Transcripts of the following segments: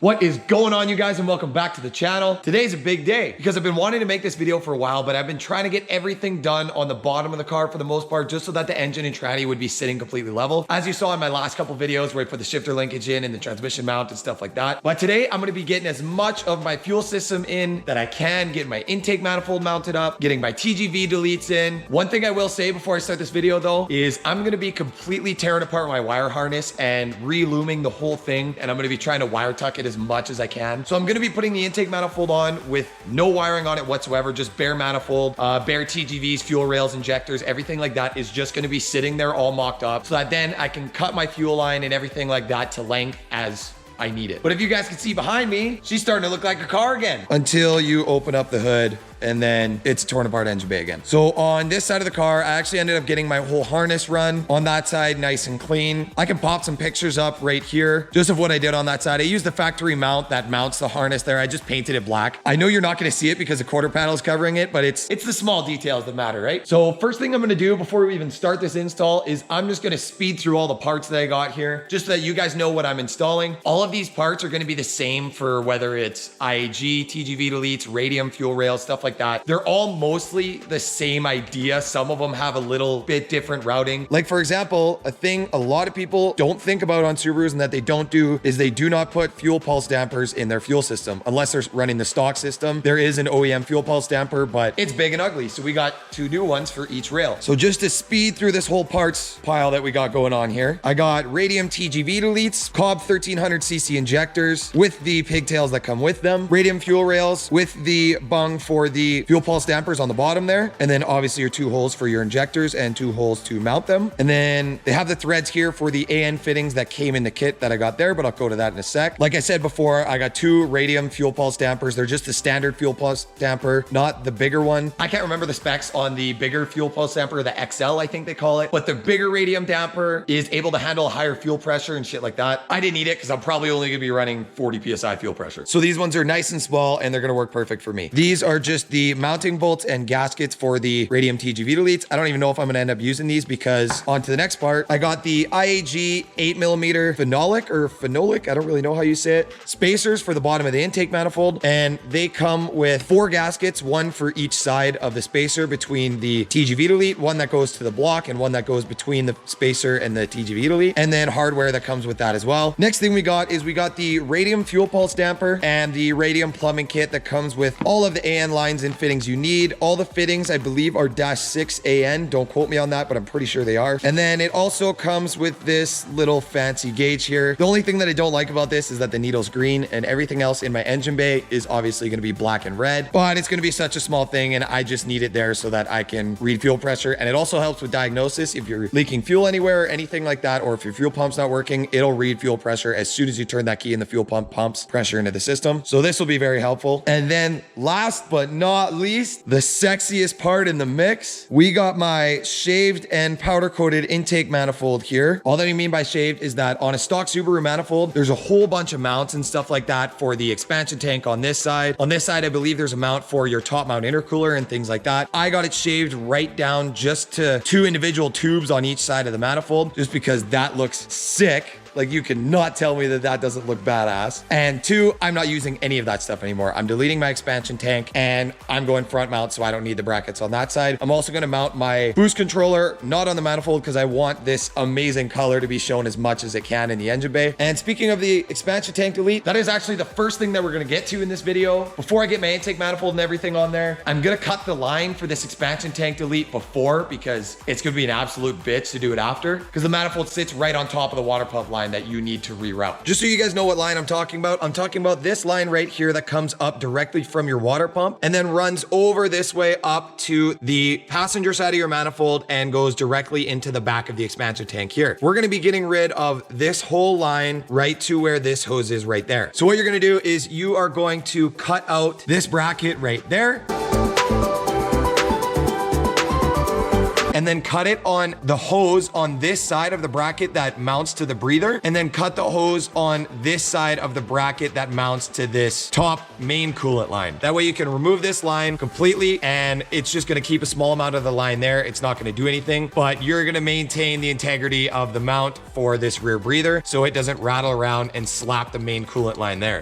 What is going on, you guys, and welcome back to the channel. Today's a big day because I've been wanting to make this video for a while, but I've been trying to get everything done on the bottom of the car for the most part, just so that the engine and tranny would be sitting completely level. As you saw in my last couple videos where I put the shifter linkage in and the transmission mount and stuff like that. But today I'm gonna be getting as much of my fuel system in that I can, getting my intake manifold mounted up, getting my TGV deletes in. One thing I will say before I start this video though, is I'm gonna be completely tearing apart my wire harness and re-looming the whole thing. And I'm gonna be trying to wire tuck it as much as I can. So I'm gonna be putting the intake manifold on with no wiring on it whatsoever, just bare manifold, bare TGVs, fuel rails, injectors, everything like that is just gonna be sitting there all mocked up so that then I can cut my fuel line and everything like that to length as I need it. But if you guys can see behind me, she's starting to look like a car again. Until you open up the hood and then it's torn apart engine bay again. So on this side of the car, I actually ended up getting my whole harness run on that side nice and clean. I can pop some pictures up right here just of what I did on that side. I used the factory mount that mounts the harness there. I just painted it black. I know you're not gonna see it because the quarter panel is covering it, but it's the small details that matter, right? So first thing I'm gonna do before we even start this install is I'm just gonna speed through all the parts that I got here, just so that you guys know what I'm installing. All of these parts are gonna be the same for whether it's IAG, TGV deletes, radium, fuel rails, stuff like that. They're all mostly the same idea. Some of them have a little bit different routing. Like for example, a thing a lot of people don't think about on Subarus and that they don't do is they do not put fuel pulse dampers in their fuel system unless they're running the stock system. There is an OEM fuel pulse damper, but it's big and ugly. So we got two new ones for each rail. So just to speed through this whole parts pile that we got going on here, I got Radium TGV deletes, Cobb 1300cc injectors with the pigtails that come with them, Radium fuel rails with the bung for the fuel pulse dampers on the bottom there, and then obviously your two holes for your injectors and two holes to mount them. And then they have the threads here for the AN fittings that came in the kit that I got there, but I'll go to that in a sec. Like I said before, I got two Radium fuel pulse dampers. They're just the standard fuel pulse damper, not the bigger one. I can't remember the specs on the bigger fuel pulse damper, the XL I think they call it, but the bigger Radium damper is able to handle higher fuel pressure and shit like that. I didn't need it because I'm probably only gonna be running 40 PSI fuel pressure. So these ones are nice and small and they're gonna work perfect for me. These are just the mounting bolts and gaskets for the Radium TGV deletes. I don't even know if I'm gonna end up using these because on to the next part, I got the IAG 8mm Phenolic, I don't really know how you say it, spacers for the bottom of the intake manifold. And they come with 4 gaskets, one for each side of the spacer between the TGV delete, one that goes to the block and one that goes between the spacer and the TGV delete, and then hardware that comes with that as well. Next thing we got is we got the Radium fuel pulse damper and the Radium plumbing kit that comes with all of the AN lines and fittings you need. All the fittings I believe are -6 AN. Don't quote me on that, but I'm pretty sure they are. And then it also comes with this little fancy gauge here. The only thing that I don't like about this is that the needle's green and everything else in my engine bay is obviously going to be black and red, but it's going to be such a small thing and I just need it there so that I can read fuel pressure. And it also helps with diagnosis. If you're leaking fuel anywhere or anything like that, or if your fuel pump's not working, it'll read fuel pressure as soon as you turn that key and the fuel pump pumps pressure into the system. So this will be very helpful. And then last but not least, the sexiest part in the mix, we got my shaved and powder coated intake manifold here. All that I mean by shaved is that on a stock Subaru manifold, there's a whole bunch of mounts and stuff like that for the expansion tank on this side. On this side, I believe there's a mount for your top mount intercooler and things like that. I got it shaved right down just to 2 individual tubes on each side of the manifold, just because that looks sick. Like you cannot tell me that that doesn't look badass. And 2, I'm not using any of that stuff anymore. I'm deleting my expansion tank and I'm going front mount, so I don't need the brackets on that side. I'm also going to mount my boost controller, not on the manifold, because I want this amazing color to be shown as much as it can in the engine bay. And speaking of the expansion tank delete, that is actually the first thing that we're going to get to in this video. Before I get my intake manifold and everything on there, I'm going to cut the line for this expansion tank delete before, because it's going to be an absolute bitch to do it after, because the manifold sits right on top of the water pump line that you need to reroute. Just so you guys know what line I'm talking about this line right here that comes up directly from your water pump and then runs over this way up to the passenger side of your manifold and goes directly into the back of the expansion tank here. We're going to be getting rid of this whole line right to where this hose is right there. So what you're going to do is you are going to cut out this bracket right there. and then cut it on the hose on this side of the bracket that mounts to the breather, and then cut the hose on this side of the bracket that mounts to this top main coolant line. That way you can remove this line completely, and it's just gonna keep a small amount of the line there. It's not gonna do anything, but you're gonna maintain the integrity of the mount for this rear breather so it doesn't rattle around and slap the main coolant line there.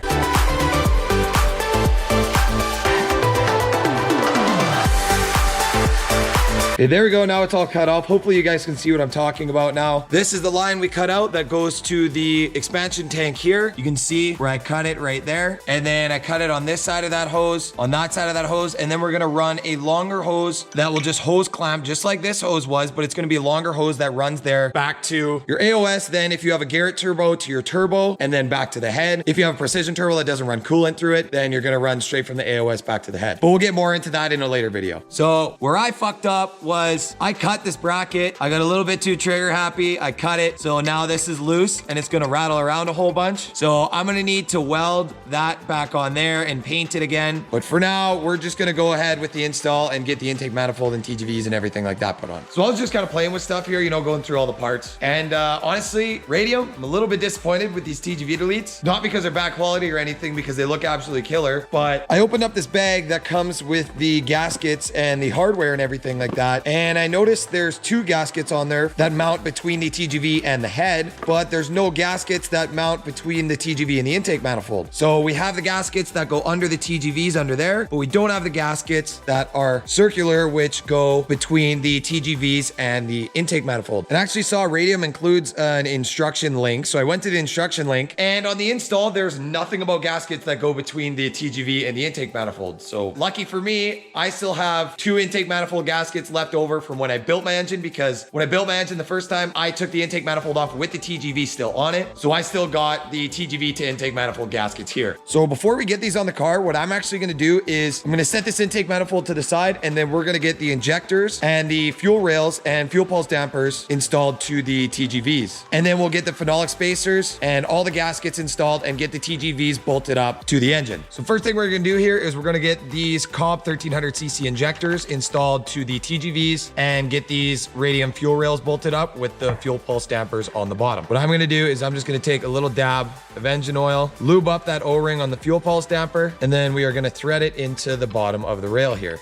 Okay, there we go. Now it's all cut off. Hopefully you guys can see what I'm talking about now. This is the line we cut out that goes to the expansion tank here. You can see where I cut it right there. And then I cut it on this side of that hose, on that side of that hose. And then we're gonna run a longer hose that will just hose clamp just like this hose was, but it's gonna be a longer hose that runs there back to your AOS. Then if you have a Garrett turbo, to your turbo, and then back to the head. If you have a precision turbo that doesn't run coolant through it, then you're gonna run straight from the AOS back to the head. But we'll get more into that in a later video. So where I fucked up was I cut this bracket. I got a little bit too trigger happy. I cut it. So now this is loose and it's gonna rattle around a whole bunch. So I'm gonna need to weld that back on there and paint it again. But for now, we're just gonna go ahead with the install and get the intake manifold and TGVs and everything like that put on. So I was just kind of playing with stuff here, you know, going through all the parts. And honestly, Radium, I'm a little bit disappointed with these TGV Deletes. Not because they're bad quality or anything, because they look absolutely killer. But I opened up this bag that comes with the gaskets and the hardware and everything like that. And I noticed there's 2 gaskets on there that mount between the TGV and the head, but there's no gaskets that mount between the TGV and the intake manifold. So we have the gaskets that go under the TGVs under there, but we don't have the gaskets that are circular, which go between the TGVs and the intake manifold. And I actually saw Radium includes an instruction link. So I went to the instruction link, and on the install, there's nothing about gaskets that go between the TGV and the intake manifold. So lucky for me, I still have 2 intake manifold gaskets left over from when I built my engine, because when I built my engine the first time, I took the intake manifold off with the TGV still on it. So I still got the TGV to intake manifold gaskets here. So before we get these on the car, what I'm actually gonna do is I'm gonna set this intake manifold to the side, and then we're gonna get the injectors and the fuel rails and fuel pulse dampers installed to the TGVs. And then we'll get the phenolic spacers and all the gaskets installed and get the TGVs bolted up to the engine. So first thing we're gonna do here is we're gonna get these Cobb 1300cc injectors installed to the TGVs and get these Radium fuel rails bolted up with the fuel pulse dampers on the bottom. What I'm gonna do is I'm just gonna take a little dab of engine oil, lube up that O-ring on the fuel pulse damper, and then we are gonna thread it into the bottom of the rail here.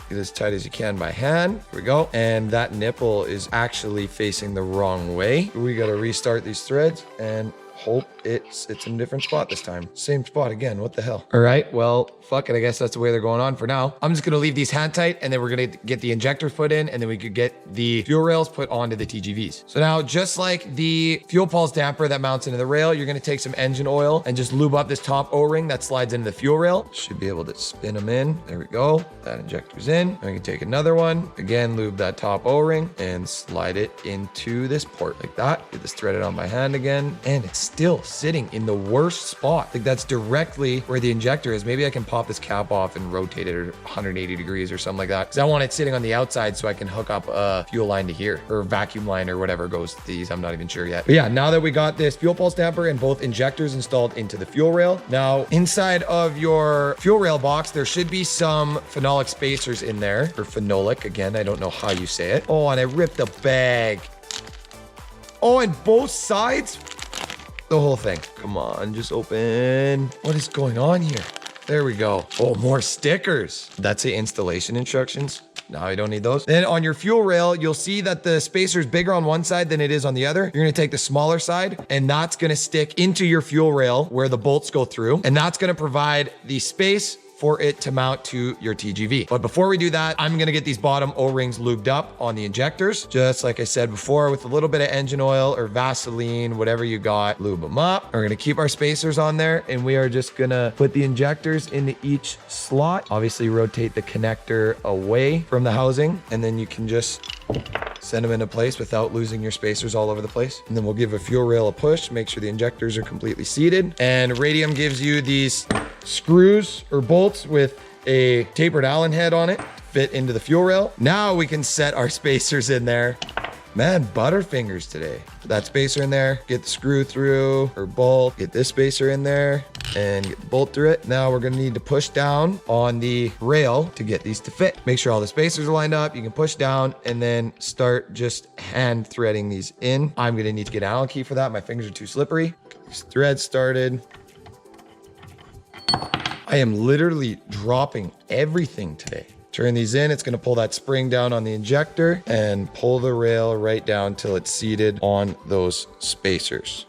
Get as tight as you can by hand. Here we go. And that nipple is actually facing the wrong way. We gotta restart these threads and hope it sits in a different spot this time. Same spot again, what the hell? All right, well, fuck it, I guess that's the way they're going on for now. I'm just gonna leave these hand tight, and then we're gonna get the injectors put in, and then we could get the fuel rails put onto the TGVs. So now, just like the fuel pulse damper that mounts into the rail, you're gonna take some engine oil and just lube up this top O-ring that slides into the fuel rail. Should be able to spin them in. There we go. That injector's in. And we can take another one. Again, lube that top O-ring and slide it into this port like that. Get this threaded on my hand again, and it's still sitting in the worst spot. Like, that's directly where the injector is. Maybe I can pop this cap off and rotate it at 180 degrees or something like that, because I want it sitting on the outside so I can hook up a fuel line to here, or a vacuum line or whatever goes to these. I'm not even sure yet. But yeah, now that we got this fuel pulse damper and both injectors installed into the fuel rail, now inside of your fuel rail box, there should be some phenolic spacers in there, or phenolic. Again, I don't know how you say it. Oh, and I ripped the bag. Oh, and both sides? The whole thing. Come on, just open. What is going on here? There we go. Oh, more stickers. That's the installation instructions. Now you don't need those. Then on your fuel rail, you'll see that the spacer is bigger on one side than it is on the other. You're gonna take the smaller side, and that's gonna stick into your fuel rail where the bolts go through. And that's gonna provide the space for it to mount to your TGV. But before we do that, I'm gonna get these bottom O-rings lubed up on the injectors. Just like I said before, with a little bit of engine oil or Vaseline, whatever you got, lube them up. We're gonna keep our spacers on there, and we are just gonna put the injectors into each slot. Obviously rotate the connector away from the housing, and then you can just send them into place without losing your spacers all over the place. And then we'll give a fuel rail a push, make sure the injectors are completely seated. And Radium gives you these screws or bolts with a tapered Allen head on it, fit into the fuel rail. Now we can set our spacers in there. Man, butterfingers today. Put that spacer in there, get the screw through or bolt, get this spacer in there. and get the bolt through it. Now we're gonna need to push down on the rail to get these to fit. Make sure all the spacers are lined up. You can push down and then start just hand threading these in. I'm gonna need to get an Allen key for that. My fingers are too slippery. Get these threads started. I am literally dropping everything today. Turn these in, it's gonna pull that spring down on the injector and pull the rail right down till it's seated on those spacers.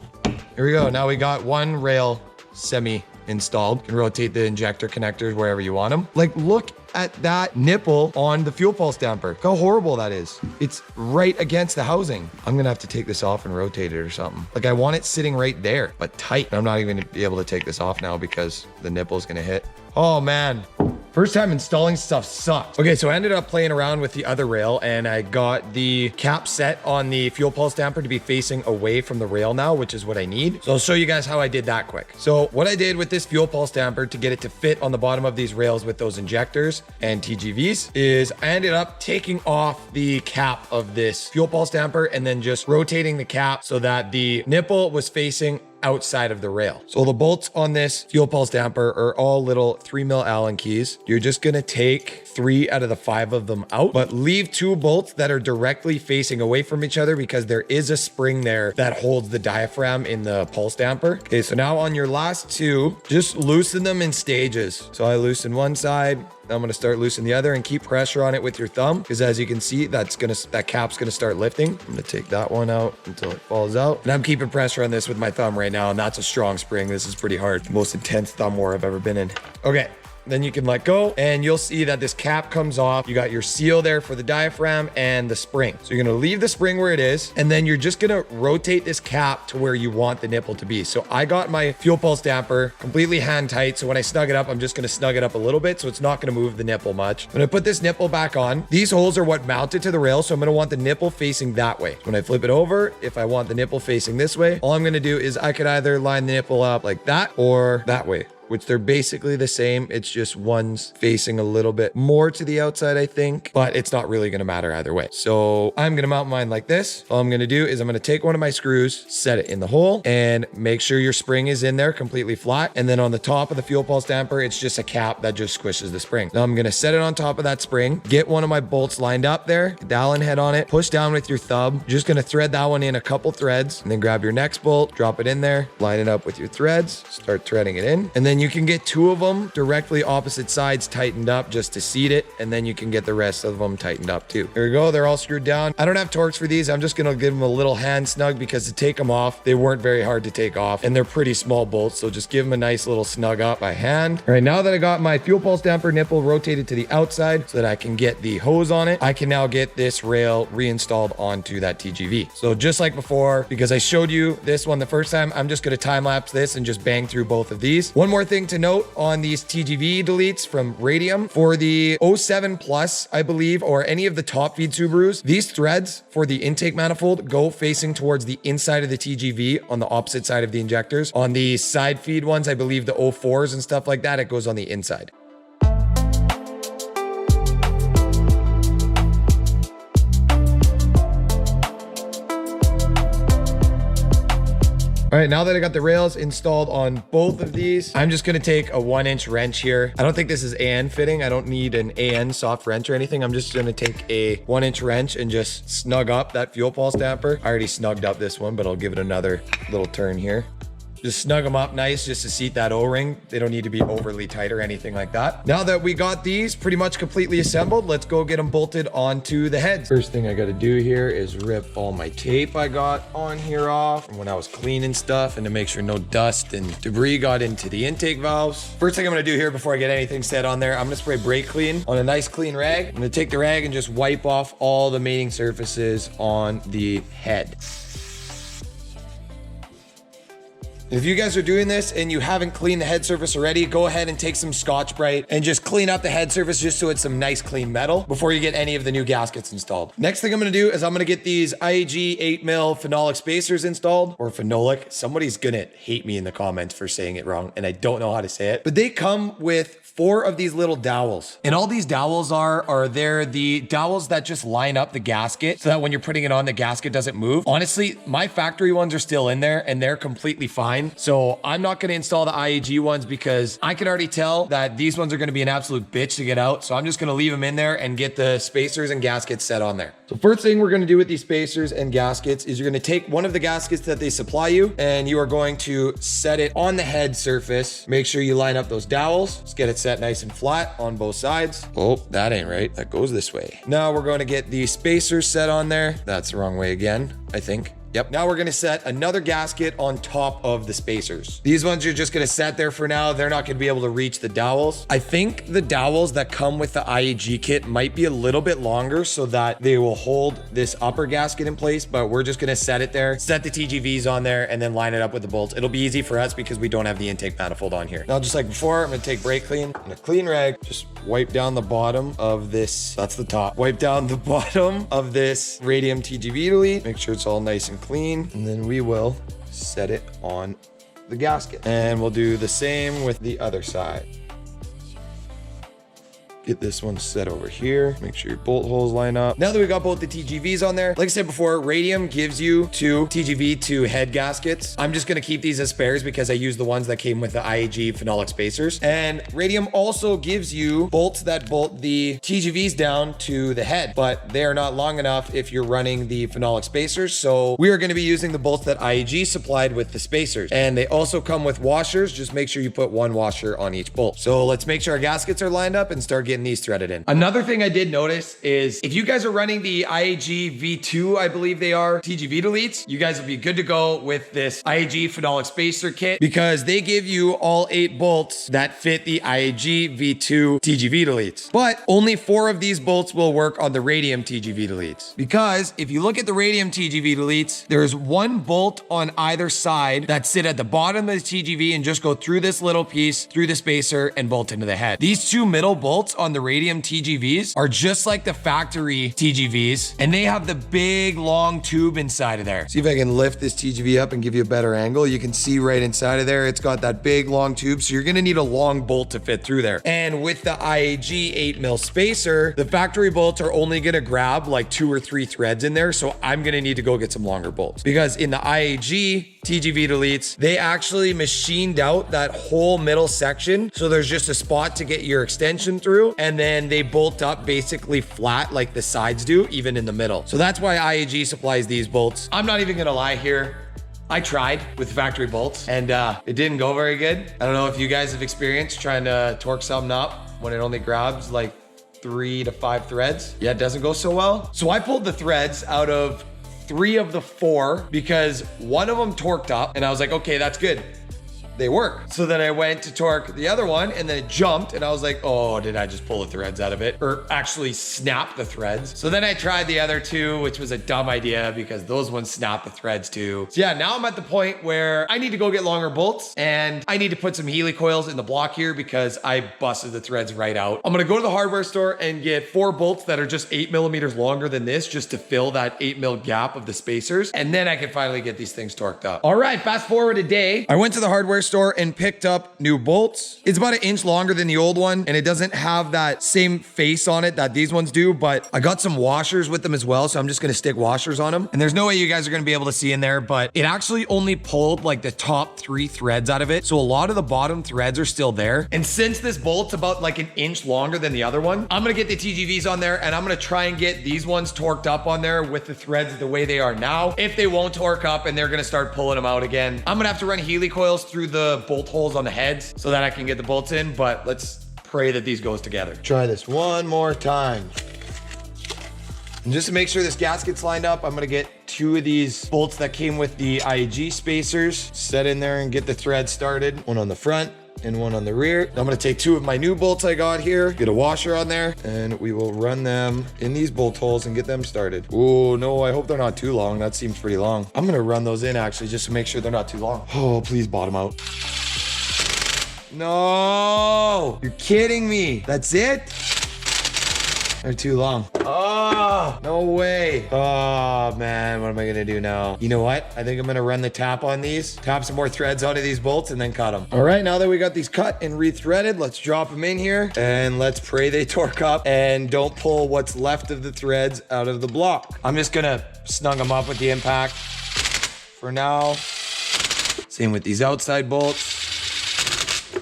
Here we go, now we got one rail semi-installed. You can rotate the injector connectors wherever you want them. Like, look at that nipple on the fuel pulse damper. Look how horrible that is. It's right against the housing. I'm gonna have to take this off and rotate it or something. Like, I want it sitting right there, but tight. I'm not even gonna be able to take this off now because the nipple's gonna hit. Oh man. First time installing stuff sucks. Okay, so I ended up playing around with the other rail and I got the cap set on the fuel pulse damper to be facing away from the rail now, which is what I need. So I'll show you guys how I did that quick. So what I did with this fuel pulse damper to get it to fit on the bottom of these rails with those injectors and TGVs is I ended up taking off the cap of this fuel pulse damper and then just rotating the cap so that the nipple was facing outside of the rail. So the bolts on this fuel pulse damper are all little 3mm Allen keys. You're just gonna take 3 out of the 5 of them out, but leave 2 bolts that are directly facing away from each other because there is a spring there that holds the diaphragm in the pulse damper. Okay, so now on your last 2, just loosen them in stages. So I loosen one side, I'm gonna start loosening the other and keep pressure on it with your thumb because as you can see, that cap's gonna start lifting. I'm gonna take that one out until it falls out. And I'm keeping pressure on this with my thumb right now, and that's a strong spring. This is pretty hard. The most intense thumb war I've ever been in. Okay. Then you can let go and you'll see that this cap comes off. You got your seal there for the diaphragm and the spring. So you're gonna leave the spring where it is, and then you're just gonna rotate this cap to where you want the nipple to be. So I got my fuel pulse damper completely hand tight. So when I snug it up, I'm just gonna snug it up a little bit so it's not gonna move the nipple much. I'm gonna put this nipple back on. These holes are what mount it to the rail. So I'm gonna want the nipple facing that way. When I flip it over, if I want the nipple facing this way, all I'm gonna do is I could either line the nipple up like that or that way, which they're basically the same. It's just one's facing a little bit more to the outside, I think, but it's not really gonna matter either way. So I'm gonna mount mine like this. All I'm gonna do is I'm gonna take one of my screws, set it in the hole, and make sure your spring is in there completely flat. And then on the top of the fuel pulse damper, it's just a cap that just squishes the spring. Now I'm gonna set it on top of that spring, get one of my bolts lined up there, get the Allen head on it, push down with your thumb. You're just gonna thread that one in a couple threads, and then grab your next bolt, drop it in there, line it up with your threads, start threading it in, and then you can get 2 of them directly opposite sides tightened up just to seat it, and then you can get the rest of them tightened up too. Here we go, they're all screwed down. I don't have Torx for these. I'm just gonna give them a little hand snug because to take them off, they weren't very hard to take off, and they're pretty small bolts, so just give them a nice little snug up by hand. All right, now that I got my fuel pulse damper nipple rotated to the outside so that I can get the hose on it, I can now get this rail reinstalled onto that TGV. So just like before, because I showed you this one the first time, I'm just gonna time lapse this and just bang through both of these. One more thing to note on these TGV deletes from Radium, for the 07 Plus, I believe, or any of the top feed Subarus, these threads for the intake manifold go facing towards the inside of the TGV on the opposite side of the injectors. On the side feed ones, I believe the 04s and stuff like that, it goes on the inside. All right, now that I got the rails installed on both of these, I'm just gonna take a 1-inch wrench here. I don't think this is AN fitting. I don't need an AN soft wrench or anything. I'm just gonna take a 1-inch wrench and just snug up that fuel pulse damper. I already snugged up this one, but I'll give it another little turn here. Just snug them up nice just to seat that O-ring. They don't need to be overly tight or anything like that. Now that we got these pretty much completely assembled, let's go get them bolted onto the heads. First thing I got to do here is rip all my tape I got on here off from when I was cleaning stuff, and to make sure no dust and debris got into the intake valves. First thing I'm going to do here before I get anything set on there, I'm going to spray brake clean on a nice clean rag. I'm going to take the rag and just wipe off all the mating surfaces on the head. If you guys are doing this and you haven't cleaned the head surface already, go ahead and take some Scotch-Brite and just clean up the head surface just so it's some nice clean metal before you get any of the new gaskets installed. Next thing I'm gonna do is I'm gonna get these IAG 8mm Phenolic Spacers installed, or Phenolic. Somebody's gonna hate me in the comments for saying it wrong, and I don't know how to say it. But they come with 4 of these little dowels. And all these dowels are they're the dowels that just line up the gasket so that when you're putting it on, the gasket doesn't move. Honestly, my factory ones are still in there and they're completely fine. fine. So I'm not going to install the IAG ones because I can already tell that these ones are going to be an absolute bitch to get out. So I'm just going to leave them in there and get the spacers and gaskets set on there. So first thing we're going to do with these spacers and gaskets is you're going to take one of the gaskets that they supply you and you are going to set it on the head surface. Make sure you line up those dowels. Let's get it set nice and flat on both sides. Oh, that ain't right. That goes this way. Now we're going to get the spacers set on there. That's the wrong way again, I think. Yep. Now we're going to set another gasket on top of the spacers. These ones you're just going to set there for now. They're not going to be able to reach the dowels. I think the dowels that come with the IAG kit might be a little bit longer so that they will hold this upper gasket in place, but we're just going to set it there, set the TGVs on there, and then line it up with the bolts. It'll be easy for us because we don't have the intake manifold on here. Now, just like before, I'm going to take brake clean and a clean rag, just wipe down the bottom of this. That's the top. Wipe down the bottom of this Radium TGV Delete. Make sure it's all nice and clean, and then we will set it on the gasket, and we'll do the same with the other side. Get this one set over here. Make sure your bolt holes line up. Now that we got both the TGVs on there, like I said before, Radium gives you 2 TGV 2 head gaskets. I'm just gonna keep these as spares because I use the ones that came with the IAG Phenolic Spacers. And Radium also gives you bolts that bolt the TGVs down to the head, but they are not long enough if you're running the Phenolic Spacers. So we are gonna be using the bolts that IAG supplied with the spacers. And they also come with washers. Just make sure you put 1 washer on each bolt. So let's make sure our gaskets are lined up and start getting these threaded in. Another thing I did notice is if you guys are running the IAG V2, I believe they are, TGV Deletes, you guys will be good to go with this IAG Phenolic Spacer kit because they give you all 8 bolts that fit the IAG V2 TGV Deletes. But only 4 of these bolts will work on the Radium TGV Deletes. Because if you look at the Radium TGV Deletes, there's 1 bolt on either side that sit at the bottom of the TGV and just go through this little piece, through the spacer, and bolt into the head. These 2 middle bolts on the Radium TGVs are just like the factory TGVs, and they have the big long tube inside of there. See if I can lift this TGV up and give you a better angle. You can see right inside of there, it's got that big long tube, so you're gonna need a long bolt to fit through there. And with the IAG 8mm spacer, the factory bolts are only gonna grab like 2 or 3 threads in there, so I'm gonna need to go get some longer bolts. Because in the IAG TGV Deletes, they actually machined out that whole middle section, so there's just a spot to get your extension through, and then they bolt up basically flat like the sides do, even in the middle. So that's why IAG supplies these bolts. I'm not even gonna lie here. I tried with factory bolts and it didn't go very good. I don't know if you guys have experienced trying to torque something up when it only grabs like 3 to 5 threads. Yeah, it doesn't go so well. So I pulled the threads out of 3 of the 4 because 1 of them torqued up and I was like, okay, that's good. They work. So then I went to torque the other one and then it jumped and I was like, oh, did I just pull the threads out of it? Or actually snap the threads? So then I tried the other 2, which was a dumb idea because those ones snap the threads too. So yeah, now I'm at the point where I need to go get longer bolts and I need to put some Healy coils in the block here because I busted the threads right out. I'm gonna go to the hardware store and get 4 bolts that are just 8mm longer than this just to fill that 8mm gap of the spacers. And then I can finally get these things torqued up. All right, fast forward a day. I went to the hardware store and picked up new bolts. It's about 1 inch longer than the old one and it doesn't have that same face on it that these ones do, but I got some washers with them as well, so I'm just gonna stick washers on them. And there's no way you guys are gonna be able to see in there, but it actually only pulled like the top 3 threads out of it, so a lot of the bottom threads are still there. And since this bolt's about like 1 inch longer than the other one, I'm gonna get the TGVs on there and I'm gonna try and get these ones torqued up on there with the threads the way they are now. If they won't torque up and they're gonna start pulling them out again, I'm gonna have to run Healy coils through the bolt holes on the heads so that I can get the bolts in, but let's pray that these goes together. Try this one more time. And just to make sure this gasket's lined up, I'm gonna get 2 of these bolts that came with the IAG spacers, set in there and get the thread started. One on the front and one on the rear. I'm gonna take 2 of my new bolts I got here, get a washer on there, and we will run them in these bolt holes and get them started. Oh no, I hope they're not too long. That seems pretty long. I'm gonna run those in actually just to make sure they're not too long. Oh, please bottom out. No, you're kidding me. That's it? They're too long. Oh, no way. Oh man, what am I gonna do now? You know what? I think I'm gonna run the tap on these, tap some more threads onto these bolts and then cut them. All right, now that we got these cut and rethreaded, let's drop them in here and let's pray they torque up and don't pull what's left of the threads out of the block. I'm just gonna snug them up with the impact for now. Same with these outside bolts.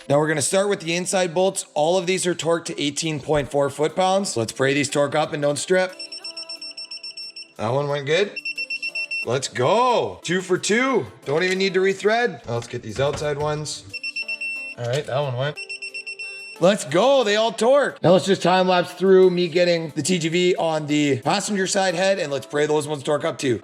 Now we're gonna start with the inside bolts. All of these are torqued to 18.4 foot-pounds. Let's pray these torque up and don't strip. That one went good. Let's go. 2 for 2. Don't even need to rethread. Now let's get these outside ones. All right, that one went. Let's go, they all torque. Now let's just time lapse through me getting the TGV on the passenger side head, and let's pray those ones torque up too.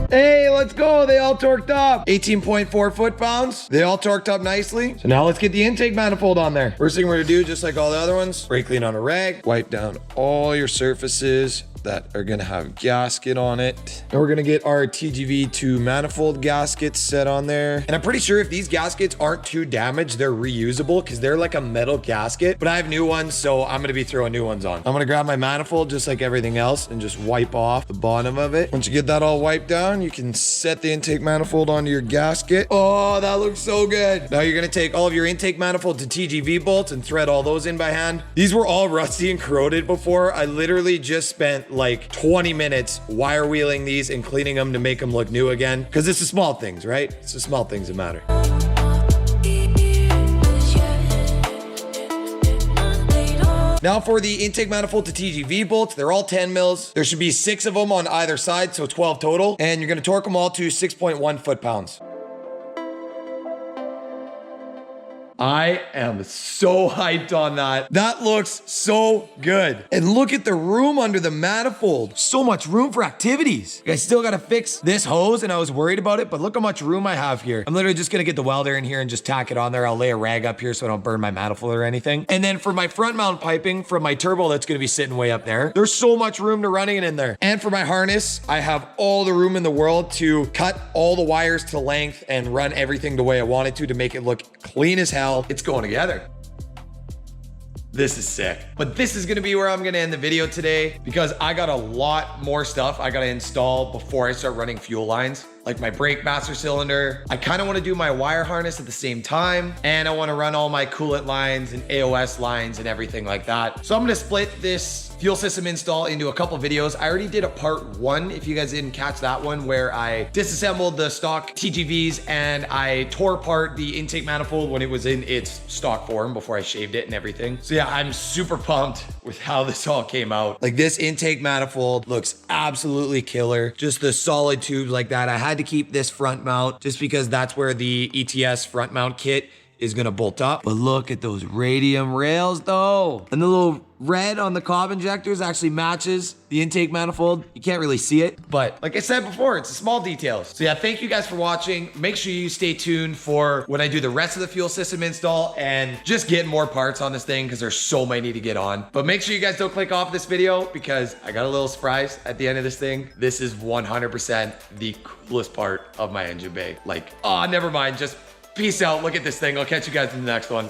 Hey, let's go. They all torqued up. 18.4 foot-pounds. They all torqued up nicely. So now let's get the intake manifold on there. First thing we're gonna do, just like all the other ones, brake clean on a rag, wipe down all your surfaces that are gonna have gasket on it. And we're gonna get our TGV 2 manifold gaskets set on there. And I'm pretty sure if these gaskets aren't too damaged, they're reusable because they're like a metal gasket, but I have new ones, so I'm gonna be throwing new ones on. I'm gonna grab my manifold just like everything else and just wipe off the bottom of it. Once you get that all wiped down, you can set the intake manifold onto your gasket. Oh, that looks so good. Now you're gonna take all of your intake manifold to TGV bolts and thread all those in by hand. These were all rusty and corroded before. I literally just spent like 20 minutes wire wheeling these and cleaning them to make them look new again. Because it's the small things, right? It's the small things that matter. Now for the intake manifold to TGV bolts, they're all 10 mils. There should be 6 of them on either side, so 12 total. And you're gonna torque them all to 6.1 foot-pounds. I am so hyped on that. That looks so good. And look at the room under the manifold. So much room for activities. I still gotta fix this hose and I was worried about it, but look how much room I have here. I'm literally just gonna get the welder in here and just tack it on there. I'll lay a rag up here so I don't burn my manifold or anything. And then for my front mount piping from my turbo, that's gonna be sitting way up there. There's so much room to running it in there. And for my harness, I have all the room in the world to cut all the wires to length and run everything the way I want it to make it look clean as hell. It's going together. This is sick. But this is gonna be where I'm gonna end the video today because I got a lot more stuff I gotta install before I start running fuel lines. Like my brake master cylinder. I kind of want to do my wire harness at the same time. And I want to run all my coolant lines and AOS lines and everything like that. So I'm going to split this fuel system install into a couple videos. I already did a part 1, if you guys didn't catch that one, where I disassembled the stock TGVs and I tore apart the intake manifold when it was in its stock form before I shaved it and everything. So yeah, I'm super pumped with how this all came out. Like this intake manifold looks absolutely killer. Just the solid tubes like that. I had to keep this front mount just because that's where the ETS front mount kit is gonna bolt up. But look at those radium rails though. And the little red on the Cobb injectors actually matches the intake manifold. You can't really see it, but like I said before, it's the small details. So yeah, thank you guys for watching. Make sure you stay tuned for when I do the rest of the fuel system install and just get more parts on this thing because there's so many to get on. But make sure you guys don't click off this video because I got a little surprise at the end of this thing. This is 100% the coolest part of my engine bay. Like, oh, never mind. Just peace out. Look at this thing. I'll catch you guys in the next one.